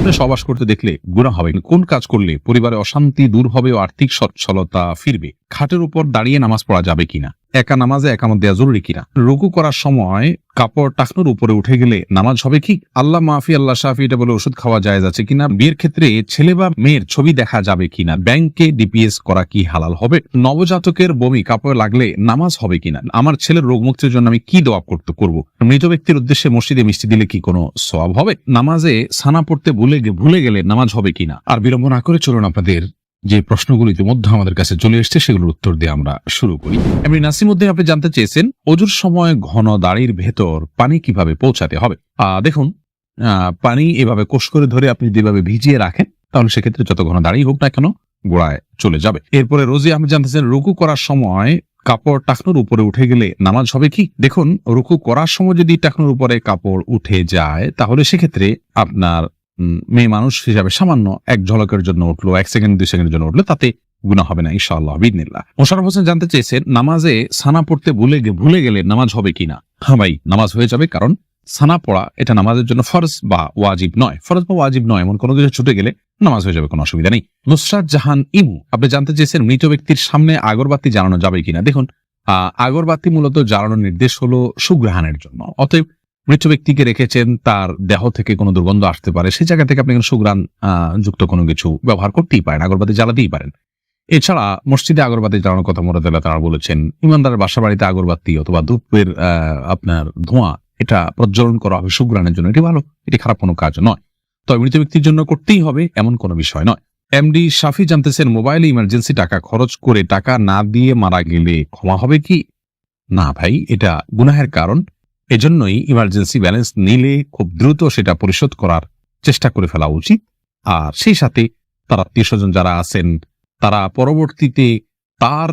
স্বপ্নে সহবাস করতে দেখলে গুনাহ হবে। কোন কাজ করলে পরিবারে অশান্তি দূর হবে ও আর্থিক সচ্ছলতা ফিরবে? খাটের উপর দাঁড়িয়ে নামাজ পড়া যাবে কিনা? একা নামাজে একামত দেওয়া জরুরি কিনা? রুকু করার সময় কাপড় টাকনোর উপরে উঠে গেলে নামাজ হবে কি? আল্লাহ মাফি আল্লাহ শাফি এটা বলে ওষুধ খাওয়া জায়েজ আছে কিনা? বিয়ের ক্ষেত্রে ছেলে বা মেয়ের ছবি দেখা যাবে কিনা? ব্যাংকে ডিপিএস করা কি হালাল হবে? নবজাতকের বমি কাপড়ে লাগলে নামাজ হবে কিনা? আমার ছেলের রোগ মুক্তির জন্য আমি কি দোয়া করব? মৃত ব্যক্তির উদ্দেশ্যে মসজিদে মিষ্টি দিলে কি কোনো সওয়াব হবে? নামাজে সানা পড়তে ভুলে গেলে নামাজ হবে কিনা? আর বিলম্ব না করে চলুন আপনাদের যে প্রশ্নগুলো ইতিমধ্যে আমাদের কাছে চলে এসছে সেগুলোর উত্তর দিয়ে আমরা শুরু করি। এমনি নাসিমউদ্দিন আপনি জানতে চেয়েছেন অজুর সময় ঘন দাড়ির ভেতর পানি কিভাবে পৌঁছাতে হবে। দেখুন, পানি এভাবে কোষ করে ধরে আপনি যেভাবে ভিজিয়ে রাখেন তাহলে সেক্ষেত্রে যত ঘন দাড়ি হোক না কেন গোড়ায় চলে যাবে। এরপরে রোজি আপনি জানতেছেন রুকু করার সময় কাপড় টাকনোর উপরে উঠে গেলে নামাজ হবে কি? দেখুন, রুকু করার সময় যদি টাকনোর উপরে কাপড় উঠে যায় তাহলে সেক্ষেত্রে আপনার মেয়ে মানুষ হিসাবে সামান্য এক ঝলকের জন্য উঠলো, 1 সেকেন্ড 2 সেকেন্ডের জন্য উঠলো, তাতে গুনাহ হবে না ইনশাআল্লাহ বিইذনিল্লাহ। মোশাররফ হোসেন জানতে চেয়েছেন নামাজে সানা পড়তে ভুলে গেলে নামাজ হবে কিনা? হ্যাঁ ভাই, নামাজ হয়ে যাবে, কারণ সানা পড়া এটা নামাজের জন্য ফরজ বা ওয়াজিব নয়। ফরজ বা ওয়াজিব নয় এমন কোনো কিছু ছুটে গেলে নামাজ হয়ে যাবে, কোনো অসুবিধা নেই। নুসরাত জাহান ইমু আপনি জানতে চেয়েছেন মৃত ব্যক্তির সামনে আগরবাতি জ্বালানো যাবে কিনা? দেখুন, আগরবাতি মূলত জ্বালানোর নির্দেশ হলো সুঘ্রাণের জন্য। অতএব মৃত ব্যক্তিকে রেখেছেন, তার দেহ থেকে কোনো দুর্গন্ধ আসতে পারে, সেই জায়গা থেকে আপনি সুঘ্রাণ যুক্ত কোনো কিছু ব্যবহার করতেই পারেন, আগরবাতি জ্বালাতেই পারেন। এছাড়া মসজিদে আগরবাতি জ্বালানোর কথা মুরাদ তারা বলেছেন। ইমানদারের বাসা বাড়িতে আগরবাতি অথবা ধূপের আপনার ধোঁয়া এটা প্রজ্বলন করা হবে সুঘ্রাণের জন্য, এটি ভালো, এটি খারাপ কোনো কাজ নয়। তবে মৃত ব্যক্তির জন্য করতেই হবে এমন কোনো বিষয় নয়। এমডি শাফি জানতেছেন মোবাইলে ইমার্জেন্সি টাকা খরচ করে টাকা না দিয়ে মারা গেলে ক্ষমা হবে কি? না ভাই, এটা গুনাহের কারণ। এজন্যই ইমার্জেন্সি ব্যালেন্স নিলে খুব দ্রুত সেটা পরিশোধ করার চেষ্টা করে ফেলা উচিত। আর সেই সাথে তার আত্মীয় স্বজন যারা আছেন তারা পরবর্তীতে তার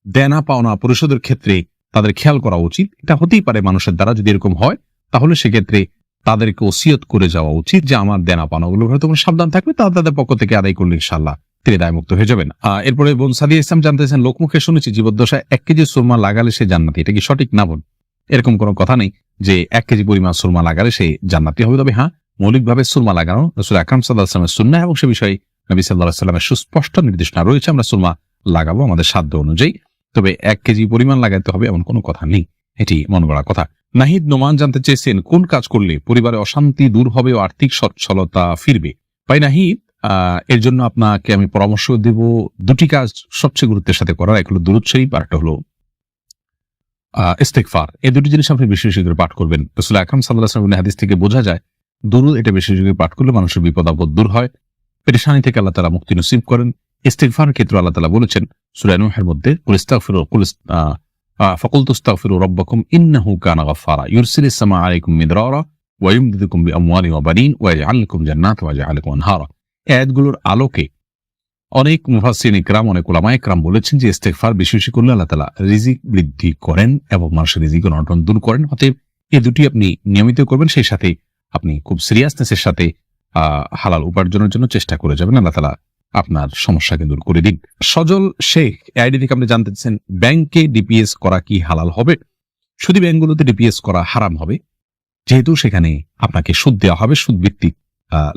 দেনা পাওনা পরিশোধের ক্ষেত্রে তাদের খেয়াল করা উচিত। এটা হতেই পারে মানুষের দ্বারা, যদি এরকম হয় তাহলে সেক্ষেত্রে তাদেরকে ওসিয়ত করে যাওয়া উচিত যে আমার দেনা পাওনাগুলো হয়তো সাবধান থাকবে, তাদের পক্ষ থেকে আদায় করলে ইনশাআল্লাহ তিনি দায়মুক্ত হয়ে যাবেন। এরপরে বোন সাদিয়া ইসলাম জানতেছেন লোকমুখে শুনেছি জীবদ্দশায় 1 কেজি সুরমা লাগালে সে জান্নাতি, এটা কি সঠিক? না বোন, এরকম কোনো কথা নেই যে 1 কেজি পরিমাণ সুরমা লাগালে সে জান্নাতি হবে। তবে হ্যাঁ, মৌলিকভাবে সুরমা লাগানো রাসূল আকরাম সাল্লাল্লাহু আলাইহি ওয়াসাল্লামের সুন্নাহ এবং সে বিষয়ে নবী সাল্লাল্লাহু আলাইহি ওয়াসাল্লামের সুস্পষ্ট নির্দেশনা রয়েছে। আমরা সুরমা লাগাবো আমাদের সাধ্য অনুযায়ী, তবে 1 কেজি পরিমাণ লাগাইতে হবে এমন কোনো কথা নেই, এটি মন গড়া কথা। নাহিদ নোমান জানতে চেয়েছেন কোন কাজ করলে পরিবারে অশান্তি দূর হবে ও আর্থিক সচ্ছলতা ফিরবে? ভাই নাহিদ, এর জন্য আপনাকে আমি পরামর্শ দেব 2টি কাজ সবচেয়ে গুরুত্বের সাথে করার। এক হলো দুরূদ শরীফ, আর একটা হলো ইস্তেগফার। এই 2টি জিনিস আপনি বেশি বেশি করে পাঠ করবেন। রাসূল আকরাম সাল্লাল্লাহু আলাইহি ওয়াসাল্লামের হাদিস থেকে বোঝা যায় দুরূদ এটা বেশি বেশি করে পাঠ করলে মানুষের বিপদ আপদ দূর হয়, পেরেশানি থেকে আল্লাহ তাআলা মুক্তি নসিব করেন। ইস্তেগফারের ক্ষেত্রে আল্লাহ তাআলা বলেছেন সূরা নূহের মধ্যে ফাকুলতু আস্তাগফিরু রাব্বাকুম ইন্নাহু কানা গাফফারা ইউরসিলিস সামা আলাইকুম মিদরারা ওয়া ইউমদিদুকুম বিআমওয়ালিন ওয়া বানিন ওয়া ইয়াজআল লাকুম জান্নাতিন ওয়া ইয়াজআল লাকুম আনহারা। এই আয়াতগুলোর আলোকে অনেক মুফাসসিরিন ইকরাম, অনেক উলামা ইকরাম বলেছেন যে ইস্তেগফার বেশি বেশি করলে আল্লাহ তাআলা রিজিক বৃদ্ধি করেন এবং মানুষের রিজিক অনটন দূর করেন। অতএব এই 2টি আপনি নিয়মিত করবেন, সেই সাথে আপনি খুব সিরিয়াসনেসের সাথে হালাল উপার্জনের জন্য চেষ্টা করে যাবেন, আল্লাহ তাআলা আপনার সমস্যাকে দূর করে দিন। সজল শেখ আইডি থেকে আপনি জানতে চাচ্ছেন ব্যাংকে ডিপিএস করা কি হালাল হবে? শুধু ব্যাংকগুলোতে ডিপিএস করা হারাম হবে, যেহেতু সেখানে আপনাকে সুদ দেওয়া হবে, সুদ ভিত্তিক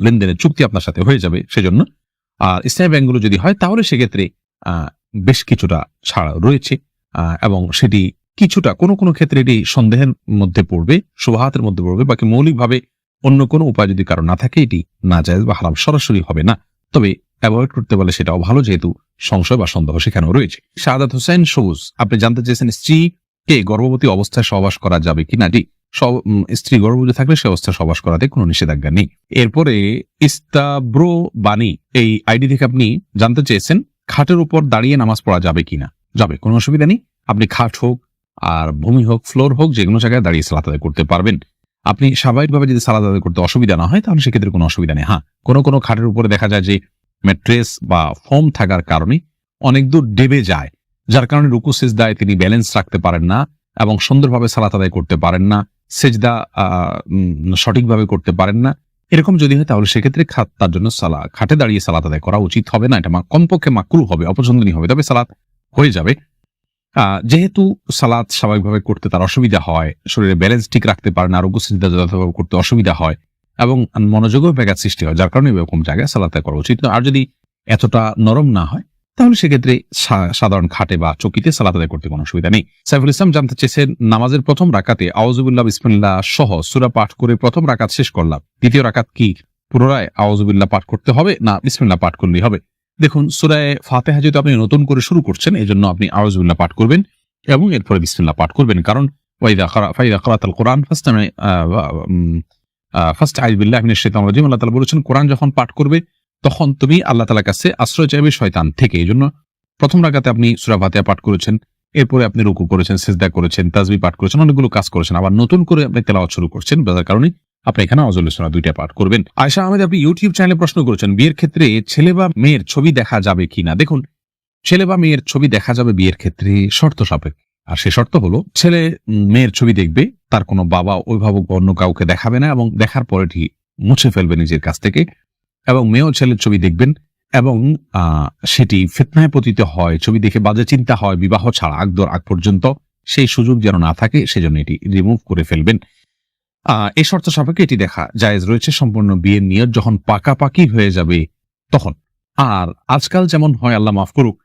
লেনদেনের চুক্তি আপনার সাথে হয়ে যাবে সেজন্য। আর ইসলামী ব্যাংকগুলো যদি হয় তাহলে সেক্ষেত্রে বেশ কিছুটা ছাড় রয়েছে এবং সেটি কিছুটা কোনো ক্ষেত্রে এটি সন্দেহের মধ্যে পড়বে, শুবহাতের মধ্যে পড়বে, বাকি মৌলিকভাবে অন্য কোনো উপায় যদি কারো না থাকে এটি নাজায়েজ বা হারাম সরাসরি হবে না। তবে অ্যাভয়েড করতে পারলে সেটাও ভালো, যেহেতু সংশয় বা সন্দেহ সেখানেও রয়েছে। শাহাদাত হোসেন সবুজ আপনি জানতে চেয়েছেন স্ত্রীকে গর্ভবতী অবস্থায় সহবাস করা যাবে কিনা? স্ত্রী গর্ভবতী থাকলে সে অবস্থায় সহবাস করাতে কোনো নিষেধাজ্ঞা নেই। এরপরে ইস্তাব্রো বাণী এই আইডি থেকে আপনি জানতে চেয়েছেন খাটের উপর দাঁড়িয়ে নামাজ পড়া যাবে কিনা? যাবে, কোনো অসুবিধা নেই। আপনি খাট হোক আর ভূমি হোক ফ্লোর হোক যে কোনো জায়গায় দাঁড়িয়ে সালাত আদায় করতে পারবেন। আপনি স্বাভাবিকভাবে যদি সালাত আদায় করতে অসুবিধা না হয় তাহলে সেক্ষেত্রে কোনো অসুবিধা নেই। হ্যাঁ, কোনো খাটের উপরে দেখা যায় যে ম্যাট্রেস বা ফোম থাকার কারণে অনেক দূর ডেবে যায়, যার কারণে রুকু সিজদায় তিনি ব্যালেন্স রাখতে পারেন না এবং সুন্দরভাবে সালাত আদায় করতে পারেন না, সিজদা সঠিকভাবে করতে পারেন না। এরকম যদি হয় তাহলে সেক্ষেত্রে তার জন্য খাটে দাঁড়িয়ে সালাত আদায় করা উচিত হবে না, এটা কমপক্ষে মাকরুহ হবে, অপছন্দনীয় হবে। তবে সালাত হয়ে যাবে। যেহেতু সালাত স্বাভাবিকভাবে করতে তার অসুবিধা হয়, শরীরে ব্যালেন্স ঠিক রাখতে পারে না, রুকু সিজদা যথাযথভাবে করতে অসুবিধা হয়, এবং মনোযোগও ব্যাঘাত সৃষ্টি হয়, যার কারণে এরকম জায়গায় সালাত আদায় করা উচিত। আর যদি এতটা নরম না হয় তাহলে সেক্ষেত্রে সাধারণ খাটে বা চকিতে সালাত আদায় করতে কোনো অসুবিধা নেই। সাইফুল ইসলাম জানতে চেয়েছেন, নামাজের প্রথম রাকাতে আউযুবিল্লাহ বিসমিল্লাহ সহ সূরা পাঠ করে প্রথম রাকাত শেষ করলাম, দ্বিতীয় রাকাত কি পুনরায় আউযুবিল্লাহ পাঠ করতে হবে না বিসমিল্লাহ পাঠ করলেই হবে? দেখুন, সূরা ফাতিহা যেহেতু আপনি নতুন করে শুরু করছেন, এজন্য আপনি আউযুবিল্লাহ পাঠ করবেন এবং এরপরে বিসমিল্লাহ পাঠ করবেন। কারণ ফাইদা ক্রাআতাল কুরআন ফাস্তাইয বিল্লাহি মিনাশ শাইতানির রাজিম, আল্লাহ তাআলা বলেছেন কোরআন যখন পাঠ করবে তখন তুমি আল্লাহ তাআলার কাছে আশ্রয় চাইবে শয়তান থেকে। এই জন্য প্রথম রাকাতে আপনি সূরা ফাতিহা পাঠ করেছেন, এরপরে আপনি রুকু করেছেন, সিজদা করেছেন, তাসবিহ পাঠ করেছেন, অনেকগুলো কাজ করেছেন, আবার নতুন করে আপনি তেলাওয়াত শুরু করছেন, যার কারণে আপনি এখানে আউযুবিল্লাহ সূরা দুইটা পাঠ করবেন। আয়েশা আহমেদ, আপনি ইউটিউব চ্যানেলে প্রশ্ন করেছেন, বিয়ের ক্ষেত্রে ছেলে বা মেয়ের ছবি দেখা যাবে কিনা? দেখুন, ছেলে বা মেয়ের ছবি দেখা যাবে বিয়ের ক্ষেত্রে শর্ত সাপেক্ষে। আর সে শর্ত হলো, ছেলে মেয়ের ছবি দেখবে, তার কোনো বাবা, অভিভাবক বা অন্য কাউকে দেখাবে না এবং দেখার পরে ঠিক মুছে ফেলবে নিজের কাছ থেকে, এবং মেয়েও ছেলের ছবি দেখবেন এবং সেটি ফিতনায় পতিত হয়, ছবি দেখে বাজে চিন্তা হয়, বিবাহ ছাড়া আগ পর্যন্ত সেই সুযোগ যেন না থাকে, সেজন্য এটি রিমুভ করে ফেলবেন। এই শর্ত সাপেক্ষে এটি দেখা জায়েজ রয়েছে সম্পূর্ণ বিয়ের নিয়ত যখন পাকাপাকি হয়ে যাবে তখন। আর আজকাল যেমন হয়, আল্লাহ মাফ করুক,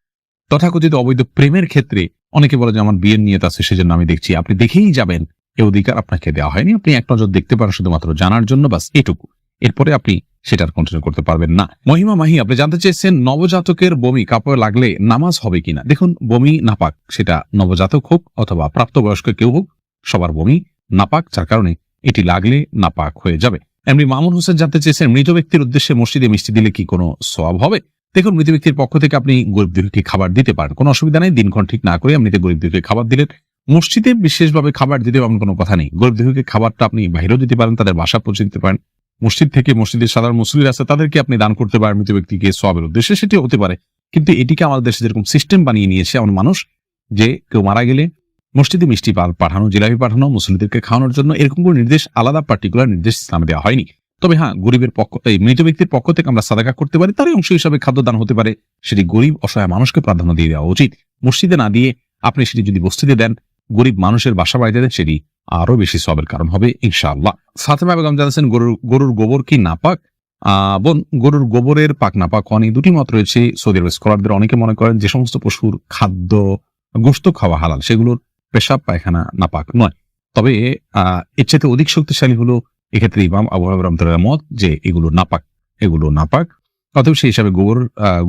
তথাকথিত অবৈধ প্রেমের ক্ষেত্রে অনেকে বলে যে আমার বিয়ের নিয়ত আছে সেজন্য আমি দেখছি, আপনি দেখেই যাবেন, এ অধিকার আপনাকে দেওয়া হয়নি। আপনি এক নজর দেখতে পারেন শুধুমাত্র জানার জন্য, বাস এটুকু। এরপরে আপনি সেটার কন্টিনিউ করতে পারবেন না। মহিমা মাহি, আপনি জানতে চেয়েছেন নবজাতকের বমি কাপড়ে লাগলে নামাজ হবে কিনা? দেখুন, বমি নাপাক, সেটা নবজাতক হোক অথবা প্রাপ্তবয়স্ক কেউ হোক, সবার বমি নাপাক, যার কারণে এটি লাগলে নাপাক হয়ে যাবে। এমনি মামুন হোসেন জানতে চেয়েছেন, মৃত ব্যক্তির উদ্দেশ্যে মসজিদে মিষ্টি দিলে কি কোনো সওয়াব হবে? দেখুন, মৃত ব্যক্তির পক্ষ থেকে আপনি গরিব দুঃখীকে খাবার দিতে পারেন, কোনো অসুবিধা নেই। দিনক্ষণ ঠিক না করে এমনিতে গরিব দুঃখীকে খাবার দিলেন। মসজিদে বিশেষভাবে খাবার দিতে এমন কোনো কথা নেই। গরিব দুঃখীকে খাবারটা আপনি বাইরেও দিতে পারেন, তাদের বাসা পৌঁছে দিতে পারেন। মসজিদ থেকে মসজিদের সাধারণ মুসল্লি আছে তাদেরকে আপনি দান করতে পারেন মৃত ব্যক্তিকে সওয়াবের উদ্দেশ্যে, সেটি হতে পারে। কিন্তু এটিকে আমাদের দেশে যেরকম সিস্টেম বানিয়ে নিয়েছে এমন মানুষ, যে কেউ মারা গেলে মসজিদে মিষ্টি পাঠানো, জিলাপি পাঠানো, মুসল্লিদেরকে খাওয়ানোর জন্য, এরকম কোনো নির্দেশ, আলাদা পার্টিকুলার নির্দেশ ইসলামে দেওয়া হয়নি। তবে হ্যাঁ, গরিবের পক্ষ, এই মৃত ব্যক্তির পক্ষ থেকে আমরা সাদাকা করতে পারি, তারই অংশ হিসাবে খাদ্য দান হতে পারে, সেটি গরিব অসহায় মানুষকে প্রাধান্য দিয়ে দেওয়া উচিত। মসজিদে না দিয়ে আপনি সেটি যদি বস্তিতে দেন, গরিব মানুষের বাসা বাড়িতে দেন, সেটি আরো বেশি সওয়াবের কারণ হবে ইনশাআল্লাহ। ফাতেমা বেগম জানাচ্ছেন, গরুর গোবর কি নাপাক? বোন, গরুর গোবরের পাক নাপাক অনেক দুটি মত রয়েছে সৌদি আরব স্কলারদের। অনেকে মনে করেন যে সমস্ত পশুর খাদ্য গোশত খাওয়া হালাল, সেগুলোর পেশাব পায়খানা নাপাক নয়। তবে এর চাইতে অধিক শক্তিশালী হলো এক্ষেত্রে ইমাম আবু হানিফা রাহমাতুল্লাহ মত যে এগুলো নাপাক। অতএব সেই হিসাবে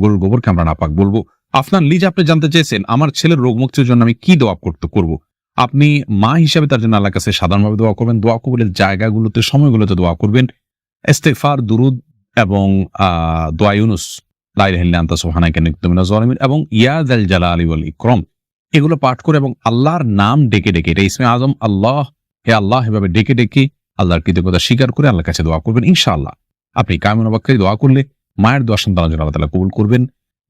গরুর গোবরকে আমরা নাপাক বলবো। আফনান লিজ, আপনি জানতে চেয়েছেন, আমার ছেলের রোগ মুক্তির জন্য আমি কি দোয়া করব? আপনি মা হিসাবে তার জন্য আল্লাহর কাছে সাধারণভাবে দোয়া করবেন। দোয়া কবুলের জায়গাগুলোতে, সময়গুলোতে দোয়া করবেন। ইস্তিগফার, দুরুদ এবং দোয়া ইউনুস, লা ইলাহা ইল্লা আনতা সুবহানাকা ইন্নী কুনতু মিনাজ জালিমিন এবং ইয়া যাল জালালি ওয়াল ইকরাম, এগুলো পাঠ করে এবং আল্লাহর নাম ডেকে ডেকে, এটা ইসমে আজম আল্লাহ, হে আল্লাহ, এভাবে ডেকে ডেকে আল্লাহর কৃতজ্ঞতা স্বীকার করে আল্লাহর কাছে দোয়া করবেন। ইনশাআল্লাহ আপনি কায়মুন ওয়াক্কারি দোয়া করলে মায়ের দোয়া সন্তানের জন্য আল্লাহ তাআলা কবুল করবেন।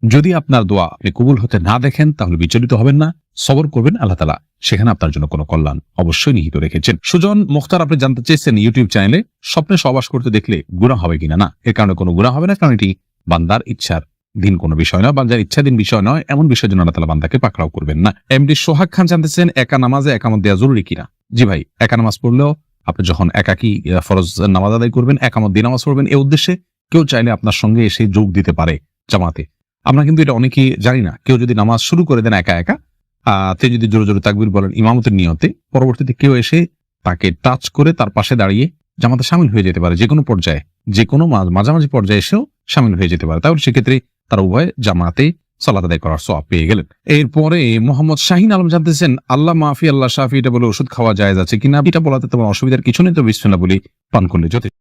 যদি আপনার দোয়া আপনি কবুল হতে না দেখেন তাহলে বিচলিত হবেন না, সবর করবেন, আল্লাহ তাআলা সেখানে আপনার জন্য কোনো কল্যাণ অবশ্যই নিহিত রেখেছেন। সুজন মুখতার, আপনি জানতে চেয়েছেন ইউটিউব চ্যানেলে স্বপ্নে সহবাস করতে দেখলে গুনাহ হবে কিনা? না, এর কারণে কোনো গুনাহ হবে না, কারণ এটি বান্দার ইচ্ছার দিন কোনো বিষয় নয়, বান্দার ইচ্ছাধীন বিষয় নয়, এমন বিষয়ের জন্য আল্লাহ তাআলা বান্দাকে পাকড়াও করবেন না। এমডি সোহাগ খান জানতেছেন, একা নামাজে একামত দেওয়া জরুরি কিনা? জি ভাই, একা নামাজ পড়লেও আপনি যখন একাকি ফরজ নামাজ আদায় করবেন, একামত দিয়ে নামাজ পড়বেন, এই উদ্দেশ্যে কেউ চাইলে আপনার সঙ্গে এসে যোগ দিতে পারে জামাতে। আমরা কিন্তু এটা অনেকেই জানি না। কেউ যদি নামাজ শুরু করে দেন একা একা, তে যদি জোরে জোরে তাকবীর বলেন ইমামতের নিয়তে, পরবর্তীতে কেউ এসে তাকে টাচ করে তার পাশে দাঁড়িয়ে জামাতে শামিল হয়ে যেতে পারে, যে কোনো পর্যায়ে, যে কোনো মাঝামাঝি পর্যায়ে এসেও শামিল হয়ে যেতে পারে। তাহলে সেক্ষেত্রে তারা উভয় জামাতে সালাত আদায় করার সওয়াব পেয়ে গেলেন। এরপরে মোহাম্মদ শাহিন আলম জানতেছেন, আল্লাহ মাফি আল্লাহ শাফি, এটা বলে ওষুধ খাওয়া জায়েজ আছে কিনা? এটা বলাতে তোমার অসুবিধার কিছু নেই, তো বিসমিল্লাহ বলি পান করলে যথেষ্ট।